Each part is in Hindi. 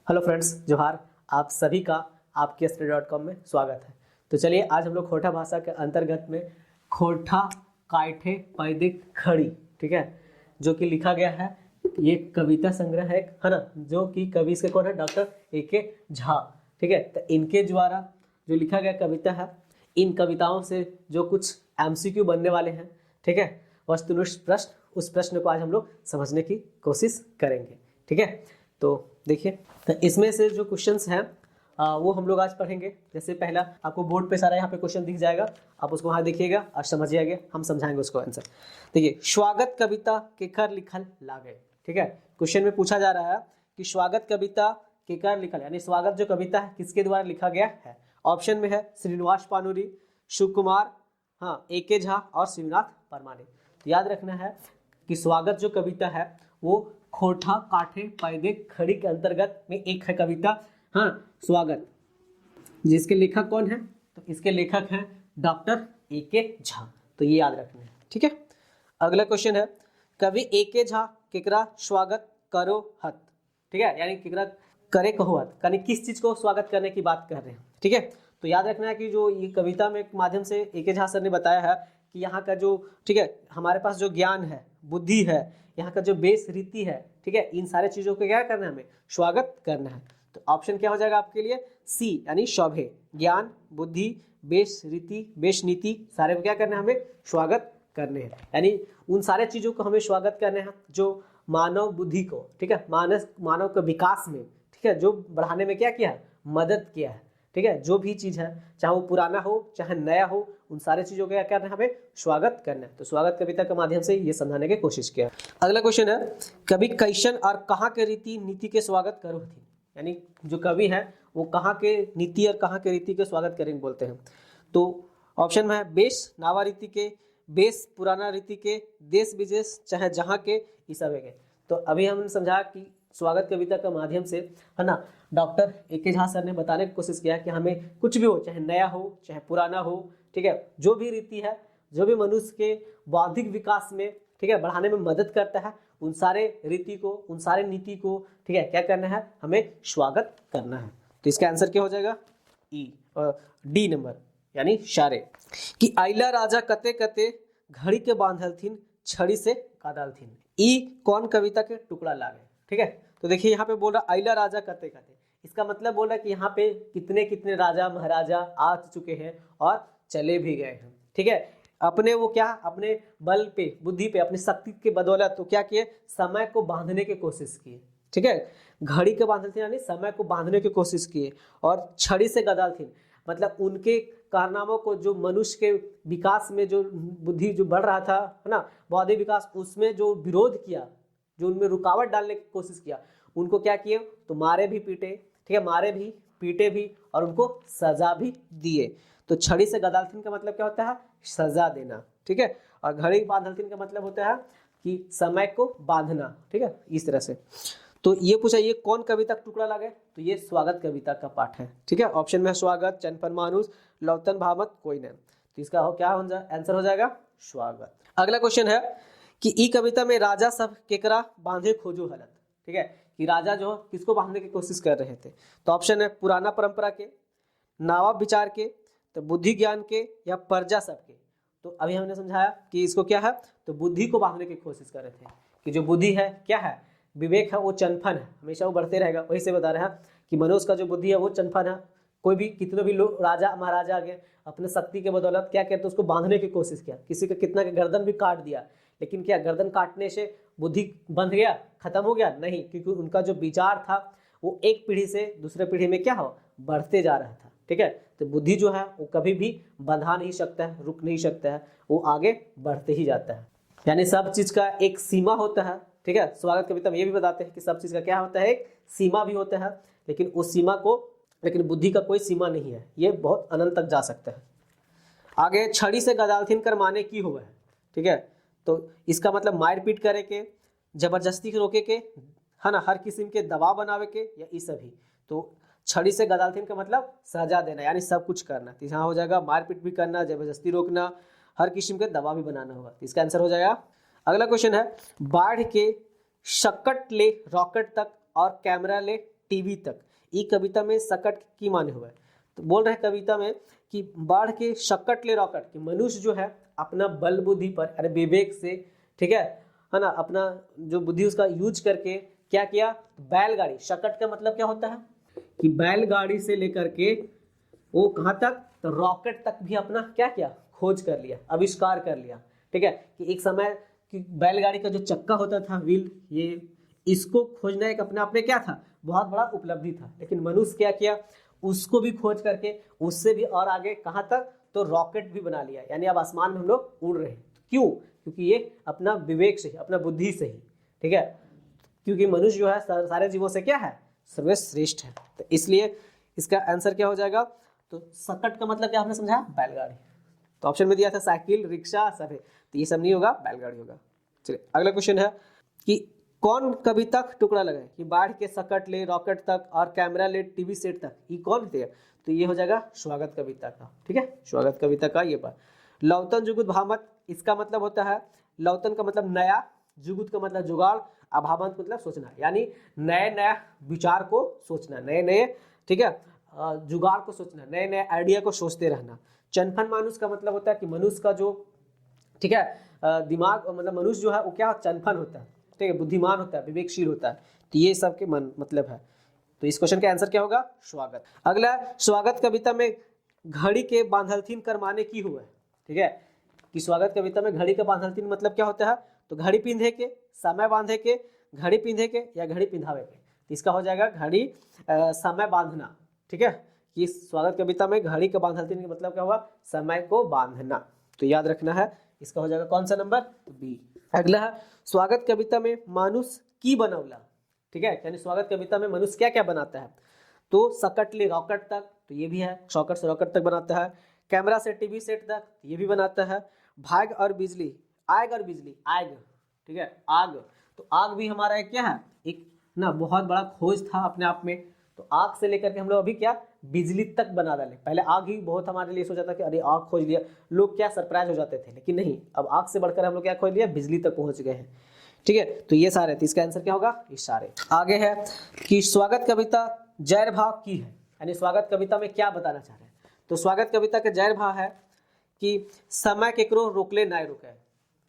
हेलो फ्रेंड्स, जोहार। आप सभी का आपके study.com में स्वागत है। तो चलिए आज हम लोग खोटा भाषा के अंतर्गत में खोटा कायठे पैदे खड़ी, ठीक है, जो कि लिखा गया है। ये कविता संग्रह है ना, जो कि कवि इसके कौन है? Doctor A K. झा, ठीक है। तो इनके द्वारा जो लिखा गया कविता है, इन कविताओं से जो कुछ MCQ बनने वाले हैं, ठीक है, वस्तुनिष्ठ प्रश्न, उस प्रश्न को आज हम लोग समझने की कोशिश करेंगे, ठीक है। तो देखिए, तो इसमें से जो क्वेश्चंस हैं वो हम लोग आज पढ़ेंगे। जैसे पहला आपको बोर्ड पे सारा यहाँ पे क्वेश्चन दिख जाएगा, आप उसको वहाँ देखिएगा और समझिएगा, हम समझाएंगे उसको आंसर। देखिए, स्वागत कविता केकर लिखल लागे, ठीक है। क्वेश्चन में पूछा जा रहा है कि स्वागत कविता केकर लिखल, यानी स्वागत जो कविता है किसके द्वारा लिखा गया है। ऑप्शन में है श्रीनिवास पानुरी, शिव कुमार, हाँ, ए.के. झा और शिवनाथ परमाने। तो याद रखना है कि स्वागत जो कविता है वो खोटा काठे पैदे खड़ी के अंतर्गत में एक है कविता, हाँ, स्वागत, जिसके लेखक कौन है? तो इसके लेखक हैं डॉक्टर ए.के. झा। तो ये याद रखना है, ठीक है। अगला क्वेश्चन है, कवि ए.के. झा केकरा स्वागत करो हत, ठीक है, यानी केकरा करे कहो हत, यानी किस चीज को स्वागत करने की बात कर रहे हैं, ठीक है। तो याद रखना है कि जो ये कविता में माध्यम से ए.के. झा सर ने बताया है कि यहाँ का जो, ठीक है, हमारे पास जो ज्ञान है, बुद्धि है, यहाँ का जो बेस रीति है, ठीक है, इन सारे चीजों को क्या करना है? हमें स्वागत करना है। तो ऑप्शन क्या हो जाएगा आपके लिए? सी, यानी शोभे, ज्ञान, बुद्धि, बेस रीति, बेस नीति, सारे को क्या करना है? हमें स्वागत करने हैं, यानी उन सारे चीजों को हमें स्वागत करने हैं जो मानव बुद्धि को, ठीक है, मानव के विकास में, ठीक है, जो बढ़ाने में क्या किया है? मदद किया है, ठीक है। जो भी चीज है, चाहे वो पुराना हो चाहे नया हो, उन सारे चीजों का क्या करना है? हमें स्वागत करना है। तो स्वागत कविता के माध्यम से ये समझाने की कोशिश किया। अगला क्वेश्चन है, कवि कैसन और कहाँ के रीति नीति के स्वागत करो थी, यानी जो कवि है वो कहाँ के नीति और कहाँ के रीति के स्वागत करेंगे बोलते हैं। तो ऑप्शन में है बेस नावा रीति के, बेस पुराना रीति के, देश विदेश चाहे जहाँ के, इस सब के। तो अभी हमने समझा कि स्वागत कविता के माध्यम से, है ना, डॉक्टर ए.के. झा सर ने बताने की कोशिश किया कि हमें कुछ भी हो, चाहे नया हो चाहे पुराना हो, ठीक है, जो भी रीति है, जो भी मनुष्य के बौद्धिक विकास में, ठीक है, बढ़ाने में मदद करता है, उन सारे रीति को, उन सारे नीति को, ठीक है, क्या करना है? हमें स्वागत करना है। तो इसका आंसर क्या हो जाएगा? डी नंबर, यानी शारे। कि आइला राजा कते कते घड़ी के बांधल थीन, छड़ी से कादल थीन। ई कौन कविता के टुकड़ा लागे, ठीक है। तो देखिए यहाँ पे बोल रहा आइला राजा कते कते, इसका मतलब बोल रहा है कि यहाँ पे कितने कितने राजा महाराजा आ चुके हैं और चले भी गए हैं, ठीक है। अपने वो क्या, अपने बल पे, बुद्धि पे, अपनी शक्ति के बदौलत तो क्या किए? समय को बांधने की कोशिश किए, ठीक है। घड़ी के बांधल थी यानी समय को बांधने की कोशिश किए, और छड़ी से गदल थी, मतलब उनके कारनामों को, जो मनुष्य के विकास में जो बुद्धि जो बढ़ रहा था, है ना, बौद्धिक विकास, उसमें जो विरोध किया, जो उनमें रुकावट डालने की कोशिश किया, उनको क्या किए? तो मारे भी पीटे, ठीक है, मारे भी पीटे भी और उनको सजा भी दिए। तो छड़ी से गदालथिन का मतलब क्या होता है? सजा देना, ठीक है। और घड़ी बांधलथिन का मतलब होता है कि समय को बांधना, ठीक है, इस तरह से। तो ये पूछा, ये कौन कविता का टुकड़ा लगे? तो ये स्वागत कविता का पाठ है, ठीक है। ऑप्शन में है स्वागत, चनपन मानुस, लौतन भामत, कोई नहीं। तो इसका क्या हो जाए? आंसर हो जाएगा स्वागत। अगला क्वेश्चन है कि ई कविता में राजा सब केकरा बांधे खोजो हलत, ठीक है, कि राजा जो किसको बांधने की कोशिश कर रहे थे। तो ऑप्शन है पुराना परंपरा के, नवाब विचार के, तो बुद्धि ज्ञान के, या प्रजा सबके। तो अभी हमने समझाया कि इसको क्या है, तो बुद्धि को बांधने की कोशिश कर रहे थे, कि जो बुद्धि है क्या है? विवेक है, वो चनफन है, हमेशा वो बढ़ते रहेगा। वही से बता रहे हैं कि मनुष्य का जो बुद्धि है वो चनफन है। कोई भी, कितने भी लोग राजा महाराजा आ गए, अपने शक्ति के बदौलत क्या कहते, उसको बांधने की कोशिश किया, किसी का कितना का गर्दन भी काट दिया, लेकिन क्या गर्दन काटने से बुद्धि बंध गया, खत्म हो गया? नहीं, क्योंकि उनका जो विचार था वो एक पीढ़ी से दूसरे पीढ़ी में क्या हो, बढ़ते जा रहा था, ठीक है। तो बुद्धि जो है वो कभी भी बंधा नहीं सकता है, रुक नहीं सकता है, वो आगे बढ़ते ही जाता है। यानी सब चीज का एक सीमा होता है, ठीक है। स्वागत कविता में ये भी बताते हैं कि सब चीज का क्या होता है? एक सीमा भी होता है, लेकिन उस सीमा को, लेकिन बुद्धि का कोई सीमा नहीं है, ये बहुत अनंत तक जा सकता है। आगे, छड़ी से गदालथिन कर माने की हुआ है, ठीक है। तो इसका मतलब मार पीट करे के, जबरदस्ती रोके के, है ना, हर किस्म के दबाव बनावे के, या इस सभी। तो छड़ी से गदालथिन का मतलब सजा देना, यानी सब कुछ करना। तो यहाँ हो जाएगा मारपीट भी करना, जबरदस्ती रोकना, हर किस्म के दबाव भी बनाना होगा। तो इसका आंसर हो जाएगा। अगला क्वेश्चन है, बाढ़ के शकट ले रॉकेट तक और कैमरा ले टीवी तक। ई कविता में सकट की माने हुआ है। तो बोल रहे हैं कविता में कि बाढ़ के शकट ले रॉकेट, कि मनुष्य जो है अपना बल बुद्धि पर, अरे विवेक से, ठीक है ना, अपना जो बुद्धि उसका यूज करके क्या किया, बैलगाड़ी, शकट का मतलब क्या होता है कि बैलगाड़ी से लेकर के वो कहाँ तक, तो रॉकेट तक भी अपना क्या किया, खोज कर लिया, आविष्कार कर लिया। ठीक है, कि एक समय कि बैलगाड़ी का जो चक्का होता था, व्हील, ये इसको खोजना एक अपने आप में क्या था, बहुत बड़ा उपलब्धि था। लेकिन मनुष्य क्या किया, उसको भी खोज करके उससे भी और आगे कहाँ तक, तो रॉकेट भी बना लिया। यानी अब आसमान में हम लोग उड़ रहे हैं। क्यों? क्योंकि ये अपना विवेक से ही, अपना बुद्धि से ही, ठीक है, क्योंकि मनुष्य जो है सारे जीवों से क्या है, सर्वश्रेष्ठ है। तो इसलिए इसका आंसर क्या हो जाएगा, तो सकट का मतलब क्या आपने समझा, बैलगाड़ी। तो ऑप्शन में दिया था साइकिल, रिक्शा सब है, तो ये सब नहीं होगा, बैलगाड़ी होगा। चलिए अगला क्वेश्चन है कि कौन कविता टुकड़ा लगाए, कि बाढ़ के सकट ले रॉकेट तक और कैमरा ले टीवी सेट तक, ये कौन थे, तो ये हो जाएगा स्वागत कविता का। ठीक है, स्वागत कविता का ये बात। लौतन जुगुत भामत, इसका मतलब होता है, लौतन का मतलब नया, जुगुत का मतलब जुगाड़, अभावंत मतलब सोचना, यानी नए नए विचार को सोचना, नए नए, ठीक है, जुगाड़ को सोचना, नए नए आइडिया को सोचते रहना। चनफन मानुष का मतलब होता है कि मनुष्य का जो, ठीक है, दिमाग, मतलब मनुष्य जो है वो क्या चनफन होता है, ठीक है, बुद्धिमान होता है, विवेकशील होता है। तो ये सब के मतलब है। तो इस क्वेश्चन का आंसर क्या होगा, स्वागत। अगला, स्वागत कविता में घड़ी के बांधलथीन करमाने की हुआ है। ठीक है, कि स्वागत कविता में घड़ी का बांधलथीन मतलब क्या होता है, तो घड़ी पिंधे के, समय बांधे के, घड़ी पिंधे के या घड़ी पिंधावे के। तो इसका हो जाएगा घड़ी समय बांधना। ठीक है, कि स्वागत कविता में घड़ी का बांधलथीन का मतलब क्या हुआ, समय को बांधना। तो याद रखना है, इसका हो जाएगा कौन सा नंबर, तो बी। अगला है, स्वागत कविता में मानुष की बनौला। ठीक है, यानी स्वागत कविता में मनुष्य क्या क्या बनाता है, तो सकट ले रॉकेट तक, तो ये भी है, सॉकेट से रॉकेट तक बनाता है, कैमरा से टीवी सेट तक, ये भी बनाता है, भाग और बिजली, आग और बिजली, आग, ठीक है, आग, तो आग भी हमारा एक क्या है, एक ना बहुत बड़ा खोज था अपने आप में। तो आग से लेकर के हम लोग अभी क्या, बिजली तक बना डाले। पहले आग ही बहुत हमारे लिए सोचा था कि अरे आग खोज लिया, लोग क्या सरप्राइज हो जाते थे, लेकिन नहीं, अब आग से बढ़कर हम लोग क्या खोज लिया, बिजली तक पहुंच गए हैं। ठीक है, तो ये सारे, तो इसका आंसर क्या होगा, इशारे। आगे है कि स्वागत कविता जैर भाव की है, यानी स्वागत कविता में क्या बताना चाह रहे हैं, तो स्वागत कविता का जैर भाव है कि समय केकरो रोकले ना रुके।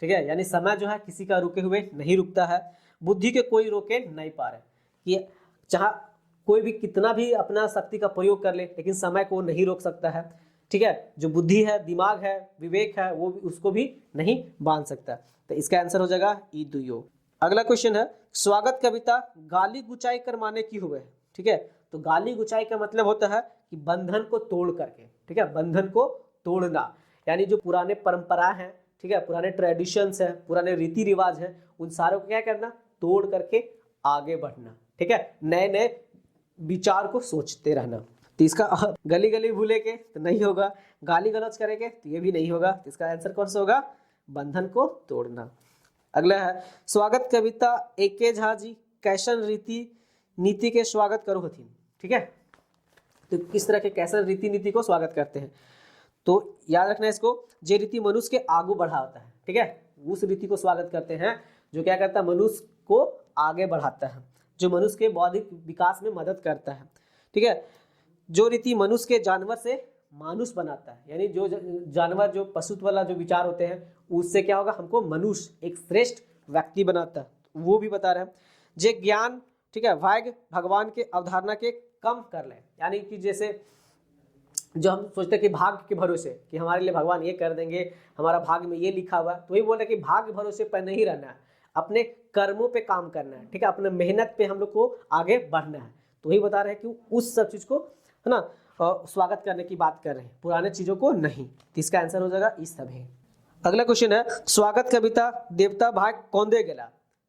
ठीक है, यानी समय जो है किसी का रुके हुए नहीं रुकता है, बुद्धि के कोई रोके नहीं पा रहे, कि चाहे कोई भी कितना भी अपना शक्ति का प्रयोग कर ले, लेकिन समय को नहीं रोक सकता है। ठीक है, जो बुद्धि है, दिमाग है, विवेक है, वो भी उसको भी नहीं बांध सकता। तो इसका आंसर हो जाएगा ई दुयो। अगला क्वेश्चन है, स्वागत कविता गाली गुचाई कर माने की हुए है। ठीक है, तो गाली गुचाई का मतलब होता है कि बंधन को तोड़ करके, ठीक है, बंधन को तोड़ना, यानी जो पुराने परंपरा है, ठीक है, पुराने ट्रेडिशंस है, पुराने रीति रिवाज है, उन सारों को क्या करना, तोड़ करके आगे बढ़ना। ठीक है, नए नए विचार को सोचते रहना। तो इसका गली गली भूले के तो नहीं होगा, गाली गलौज करेंगे तो ये भी नहीं होगा। तो इसका आंसर कौन सा होगा, बंधन को तोड़ना। अगला है, स्वागत कविता एके झा जी कैसन रीति नीति के स्वागत करो हथिन। ठीक है, तो किस तरह के कैसन रीति नीति को स्वागत करते हैं, तो याद रखना है इसको, जे रीति मनुष्य के आगू बढ़ाता है। ठीक है, उस रीति को स्वागत करते हैं जो क्या करता है, मनुष्य को आगे बढ़ाता है, जो मनुष्य के बौद्धिक विकास में मदद करता है। ठीक है, जो रीति मनुष्य के जानवर से मानुष बनाता है, यानी जो जानवर, जो पशुत्व वाला जो विचार होते हैं, उससे क्या होगा, हमको मनुष्य एक श्रेष्ठ व्यक्ति बनाता है, वो भी बता रहे हैं। जे ज्ञान, ठीक है, भाग्य भगवान के अवधारणा के कम कर ले, यानी कि जैसे जो हम सोचते हैं कि भाग्य के भरोसे, कि हमारे लिए भगवान ये कर देंगे, हमारा भाग्य में ये लिखा हुआ है, तो वही बोल रहे हैं कि भाग्य भरोसे पर नहीं रहना है, अपने कर्मों पे काम करना है। ठीक है, अपने मेहनत पे हम लोग को आगे बढ़ना है। तो वही बता रहे हैं कि उस सब चीज को, है ना, स्वागत करने की बात कर रहे हैं, पुराने चीजों को नहीं। तो इसका आंसर हो जाएगा इस सब है। अगला क्वेश्चन है, स्वागत कविता देवता भाग कौंदे गेला,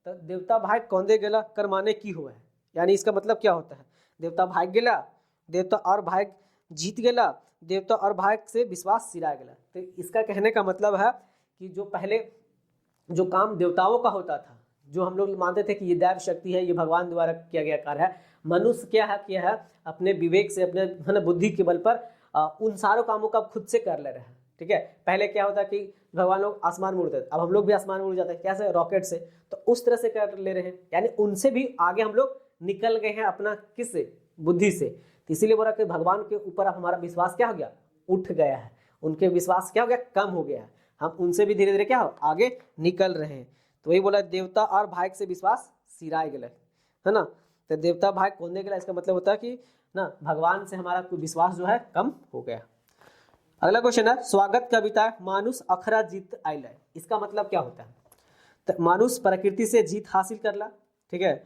तो देवता भाग कौंदे गेला कर माने की हुआ है, यानी इसका मतलब क्या होता है, देवता भाग गेला, देवता और भाग जीत गेला, देवता और भाग से विश्वास सिरा गेला। तो इसका कहने का मतलब है कि जो पहले जो काम देवताओं का होता था, जो हम लोग मानते थे कि ये दैव शक्ति है, ये भगवान द्वारा किया गया कार्य है, मनुष्य क्या है किया है, अपने विवेक से, अपने, है ना, बुद्धि के बल पर उन सारों कामों का खुद से कर ले रहे हैं। ठीक है, पहले क्या होता कि भगवान लोग आसमान में उड़ते थे, अब हम लोग भी आसमान में उड़ जाते हैं, कैसे, रॉकेट से। तो उस तरह से कर ले रहे हैं, यानी उनसे भी आगे हम लोग निकल गए हैं अपना किससे, बुद्धि से। तो इसीलिए बोला कि भगवान के ऊपर अब हमारा विश्वास क्या हो गया, उठ गया है, उनके विश्वास क्या हो गया, कम हो गया है, हम उनसे भी धीरे धीरे क्या हो आगे निकल रहे हैं। तो वही बोला देवता और भाग से विश्वास सिराय गलत, है ना। तो देवता भाग खोलने के लिए इसका मतलब होता है कि ना भगवान से हमारा कोई विश्वास जो है कम हो गया। अगला क्वेश्चन है स्वागत कविता मानुष अखरा जीत आइल, इसका मतलब क्या होता है। तो मानुष प्रकृति से जीत हासिल करला, ठीक है।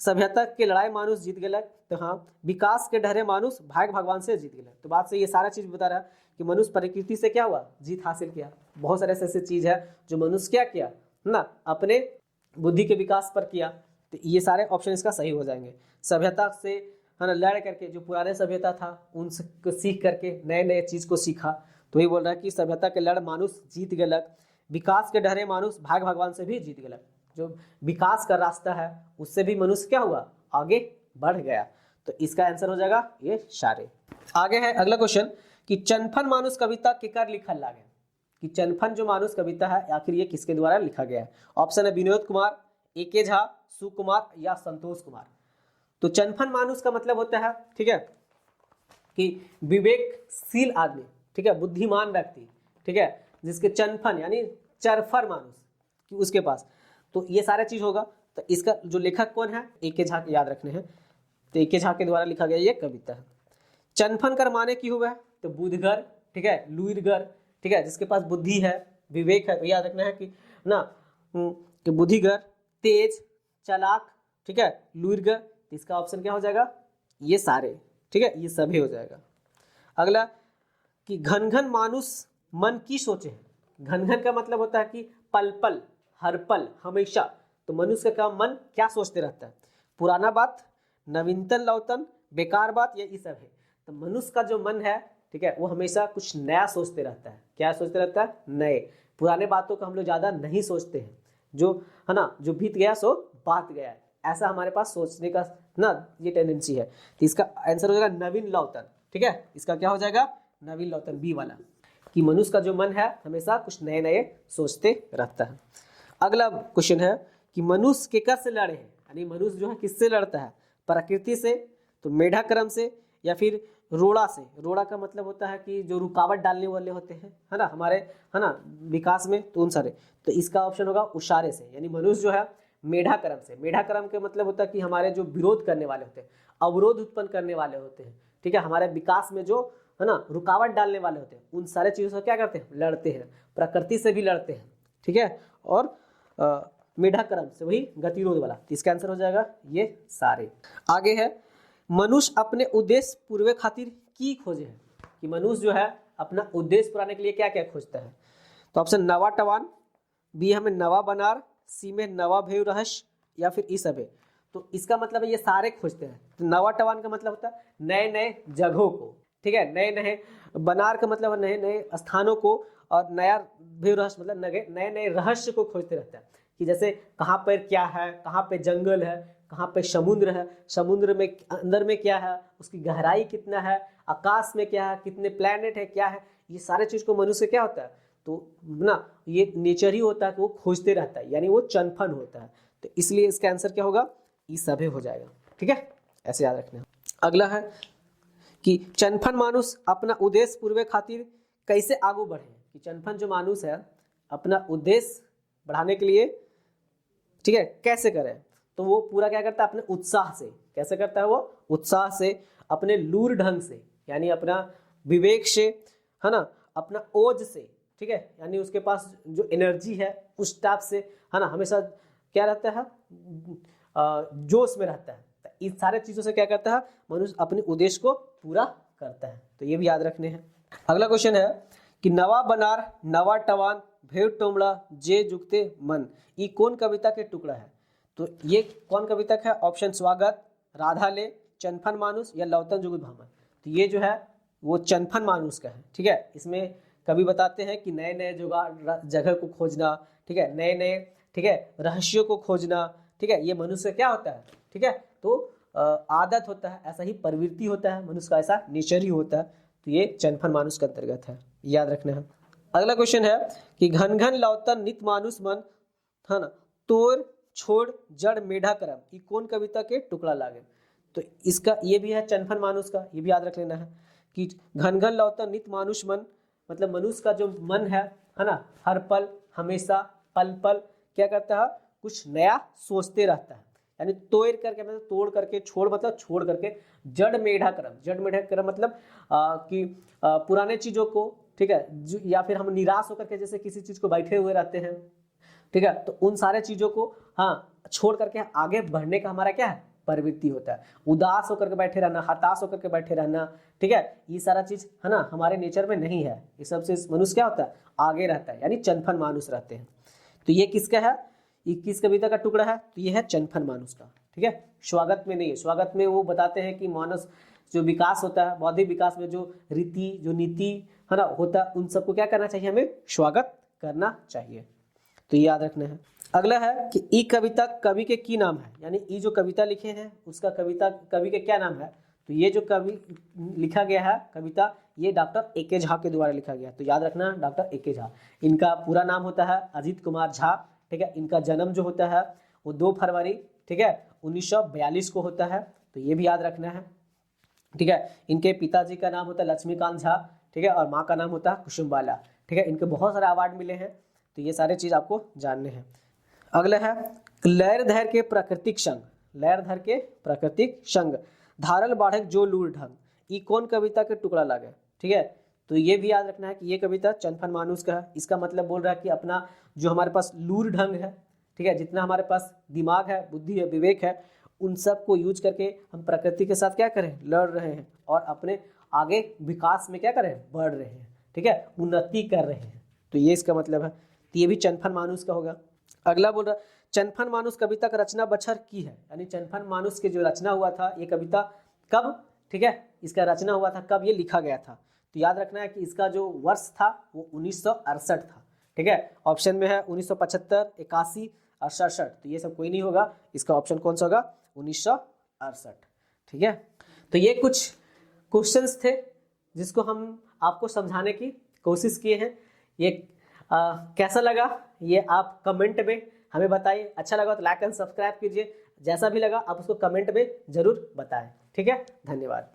सभ्यता के लड़ाई मानुष जीत गया, तो हाँ विकास के डरे मानुष भाग भगवान से जीत गया। तो बात से ये सारा चीज बता रहा है कि मनुष्य प्रकृति से क्या हुआ, जीत हासिल किया। बहुत सारे ऐसे चीज है जो मनुष्य क्या किया ना, अपने बुद्धि के विकास पर किया। तो ये सारे ऑप्शन इसका सही हो जाएंगे। सभ्यता से है ना लड़ करके, जो पुराने सभ्यता था उनसे सीख करके नए नए चीज को सीखा। तो ये बोल रहा है कि सभ्यता के लड़ मानुष जीत गलक, विकास के डरे मानुष भाग भगवान से भी जीत गलक। जो विकास का रास्ता है उससे भी मनुष्य क्या हुआ, आगे बढ़ गया। तो इसका आंसर हो जाएगा ये सारे। आगे है अगला क्वेश्चन कि चनफन मानुष कविता केकर लिखल लागे, कि चनफन जो मानुष कविता है आखिर ये किसके द्वारा लिखा गया है। ऑप्शन है विनोद कुमार, ए.के. झा, सुकुमार या संतोष कुमार। तो चनफन मानुष का मतलब होता है, ठीक है, कि विवेकशील आदमी, ठीक है, बुद्धिमान व्यक्ति, ठीक है, जिसके चनफन यानी चरफर मानुष कि उसके पास। तो ये सारा चीज होगा। तो इसका जो लेखक कौन है, ए.के. झा याद रखने हैं। तो ए.के. झा के द्वारा लिखा गया ये कविता है। चनफन कर माने की हुआ है, तो बुद्धगर, ठीक है, लुईरगर, ठीक है, जिसके पास बुद्धि है, विवेक है। तो याद रखना है कि ना कि बुद्धिगर, तेज, चालाक, ठीक है, लुईरगर। इसका ऑप्शन क्या हो जाएगा, ये सारे, ठीक है, ये सभी हो जाएगा। अगला कि घन घन मानुष मन की सोचे है। घन घन का मतलब होता है कि पल पल, हर पल, हमेशा। तो मनुष्य का मन क्या सोचते रहता है, पुराना बात, नवीनतम लौतन, बेकार बात, ये सब है। तो मनुष्य का जो मन है, ठीक है, वो हमेशा कुछ नया सोचते रहता है। क्या सोचते रहता है, नए। पुराने बातों का हम लोग ज्यादा नहीं सोचते हैं, जो है ना, जो बीत गया सो बात गया है, ऐसा हमारे पास सोचने का ना ये टेंडेंसी है। तो इसका आंसर हो जाएगा नवीन लौतन, ठीक है, इसका क्या हो जाएगा, नवीन लौतन, बी वाला, कि मनुष्य का जो मन है हमेशा कुछ नए नए सोचते रहता है। अगला क्वेश्चन है कि मनुष्य केकर से लड़े हैं, यानी मनुष्य जो है किससे लड़ता है, प्रकृति से, तो मेढा क्रम से, या फिर रोड़ा से। रोड़ा का मतलब होता है कि जो रुकावट डालने वाले होते हैं, है ना, हमारे, है ना, विकास में, तो उन सारे। तो इसका ऑप्शन होगा उशारे से, यानी मनुष्य जो है मेढा क्रम से। मेढा क्रम का मतलब होता है कि हमारे जो विरोध करने वाले होते हैं, अवरोध उत्पन्न करने वाले होते हैं, ठीक है, हमारे विकास में जो है ना रुकावट डालने वाले होते हैं, उन सारे चीजों से क्या करते हैं, लड़ते हैं। प्रकृति से भी लड़ते हैं, ठीक है, और मेढा क्रम से, वही गतिरोध वाला। तो इसका आंसर हो जाएगा ये सारे। आगे है मनुष्य अपने उद्देश्य पूर्वे खातिर की खोजे है, कि मनुष्य जो है अपना उद्देश्य पुराने के लिए क्या क्या खोजता है। तो ऑप्शन नवा टवान, बी हमें नवा बनार, सी में नवा भेव रहस्य, या फिर ई सब है। तो इसका मतलब है ये सारे खोजते हैं। तो नवा टवान का मतलब होता है नए नए जगहों को, ठीक है, नए नए, बनार का मतलब नए नए स्थानों को, और नया भेव रहस्य मतलब नए नए रहस्य को खोजते रहता है, कि जैसे कहाँ पर क्या है, कहाँ पे जंगल है, कहाँ पे समुद्र है, समुद्र में अंदर में क्या है, उसकी गहराई कितना है, आकाश में क्या है, कितने प्लैनेट है, क्या है, ये सारे चीज को मनुष्य क्या होता है, तो ना ये नेचर ही होता है कि वो खोजते रहता है, यानी वो चनफन होता है। तो इसलिए इसका आंसर क्या होगा, ई सभी हो जाएगा, ठीक है, ऐसे याद रखना। अगला है कि चनफन मानुष अपना उद्देश्य पूर्वे खातिर कैसे आगू बढ़े, कि चनफन जो मानुष है अपना उद्देश्य बढ़ाने के लिए, ठीक है, कैसे करें। तो वो पूरा क्या करता है, अपने उत्साह से। कैसे करता है वो, उत्साह से, अपने लूर ढंग से, यानी अपना विवेक से, है ना, अपना ओज से, ठीक है, यानी उसके पास जो एनर्जी है उस टाइप से, है ना, हमेशा क्या रहता है, जोश में रहता है। तो इस सारे चीजों से क्या करता है मनुष्य, अपने उद्देश्य को पूरा करता है। तो ये भी याद रखने हैं। अगला क्वेश्चन है कि नवा बनार, नवा टवान, भेव टोमड़ा, जे जुगते मन, ये कौन कविता के टुकड़ा है। तो ये कौन कविता है, ऑप्शन स्वागत, राधा ले, चनफन मानुष, या लौतन जुगुत भामन। तो ये जो है वो चनफन मानुष का है, ठीक है। इसमें कवि बताते हैं कि नए नए जगह को खोजना, ठीक है, नए नए, ठीक है, रहस्यों को खोजना, ठीक है, ये मनुष्य क्या होता है, ठीक है। तो आदत होता है, ऐसा ही प्रवृत्ति होता है मनुष्य का, ऐसा नेचर ही होता है। तो ये चनफन मानुष के अंतर्गत है, याद रखना है। अगला क्वेश्चन है कि घन घन लौतन नित मानुष मन, है ना, तोर छोड़ जड़ मेढा करम, ये कौन कविता के टुकड़ा लागे। तो इसका ये भी है चनफन मानुष का, ये भी याद रख लेना है कि घन घन लौटा नित मानुष मन, मतलब मनुष्य का जो मन है ना, हर पल हमेशा पल पल क्या करता है, कुछ नया सोचते रहता है। यानी तोड़ करके मतलब तोड़ करके, छोड़ मतलब छोड़ करके, जड़ मेढा करम, जड़ मेढा करम मतलब कि पुराने चीजों को, ठीक है, या फिर हम निराश होकर के जैसे किसी चीज को बैठे हुए रहते हैं, ठीक है, तो उन सारे चीजों को हाँ छोड़ करके आगे बढ़ने का हमारा क्या है, प्रवृत्ति होता है। उदास होकर के बैठे रहना, हताश होकर के बैठे रहना, ठीक है, ये सारा चीज है ना हमारे नेचर में नहीं है। ये सबसे मनुष्य क्या होता है, आगे रहता है, यानी चनफन मानुष रहते हैं। तो ये किसका है, ये किस कविता का टुकड़ा है, तो ये है चनफन मानुष का, ठीक है। स्वागत में नहीं है, स्वागत में वो बताते हैं कि मानस जो विकास होता है, बौद्धिक विकास में जो रीति जो नीति है ना होता है, उन सबको क्या करना चाहिए, हमें स्वागत करना चाहिए। तो ये याद रखना है। अगला है कि ई कविता कवि के की नाम है, यानी ई जो कविता लिखे हैं उसका कविता कवि के क्या नाम है। तो ये जो कवि लिखा गया है कविता, ये डॉक्टर ए.के. झा के द्वारा लिखा गया। तो याद रखना डॉक्टर ए.के. झा, इनका पूरा नाम होता है अजीत कुमार झा, ठीक है। इनका जन्म जो होता है वो 2 फरवरी, ठीक है, 1942 को होता है। तो ये भी याद रखना है, ठीक है। इनके पिताजी का नाम होता है लक्ष्मीकांत झा, ठीक है, और माँ का नाम होता है कुसुमबाला, ठीक है। इनके बहुत सारे अवार्ड मिले हैं, तो ये सारे चीज आपको जानने हैं। अगला है लहर धैर्य के प्राकृतिक संग, लहर धैर्य के प्राकृतिक संग, धारल बाढ़क जो लूर ढंग, ये कौन कविता के टुकड़ा लागे, ठीक है। तो ये भी याद रखना है कि ये कविता चनफन मानुष का है। इसका मतलब बोल रहा है कि अपना जो हमारे पास लूर ढंग है, ठीक है, जितना हमारे पास दिमाग है, बुद्धि है, विवेक है, उन सब को यूज करके हम प्रकृति के साथ क्या करें, लड़ रहे हैं और अपने आगे विकास में क्या करें, बढ़ रहे हैं, ठीक है, उन्नति कर रहे हैं। तो ये इसका मतलब है। तो ये भी चनफन मानुष का होगा। अगला बोल रहा चनफन मानुष कविता का रचना बछर की है, यानी चनफन मानुष के जो रचना हुआ था ये कविता कब, ठीक है, इसका रचना हुआ था कब, ये लिखा गया था। तो याद रखना है कि इसका जो वर्ष था वो 1968 था, ठीक है। ऑप्शन में है 1975, 81 और 67। तो ये सब कोई नहीं होगा, इसका ऑप्शन कौन सा होगा, 1968, ठीक है। तो ये कुछ क्वेश्चंस थे जिसको हम आपको समझाने की कोशिश किए हैं। ये कैसा लगा ये आप कमेंट में हमें बताइए। अच्छा लगा तो लाइक एंड सब्सक्राइब कीजिए, जैसा भी लगा आप उसको कमेंट में जरूर बताएं, ठीक है। धन्यवाद।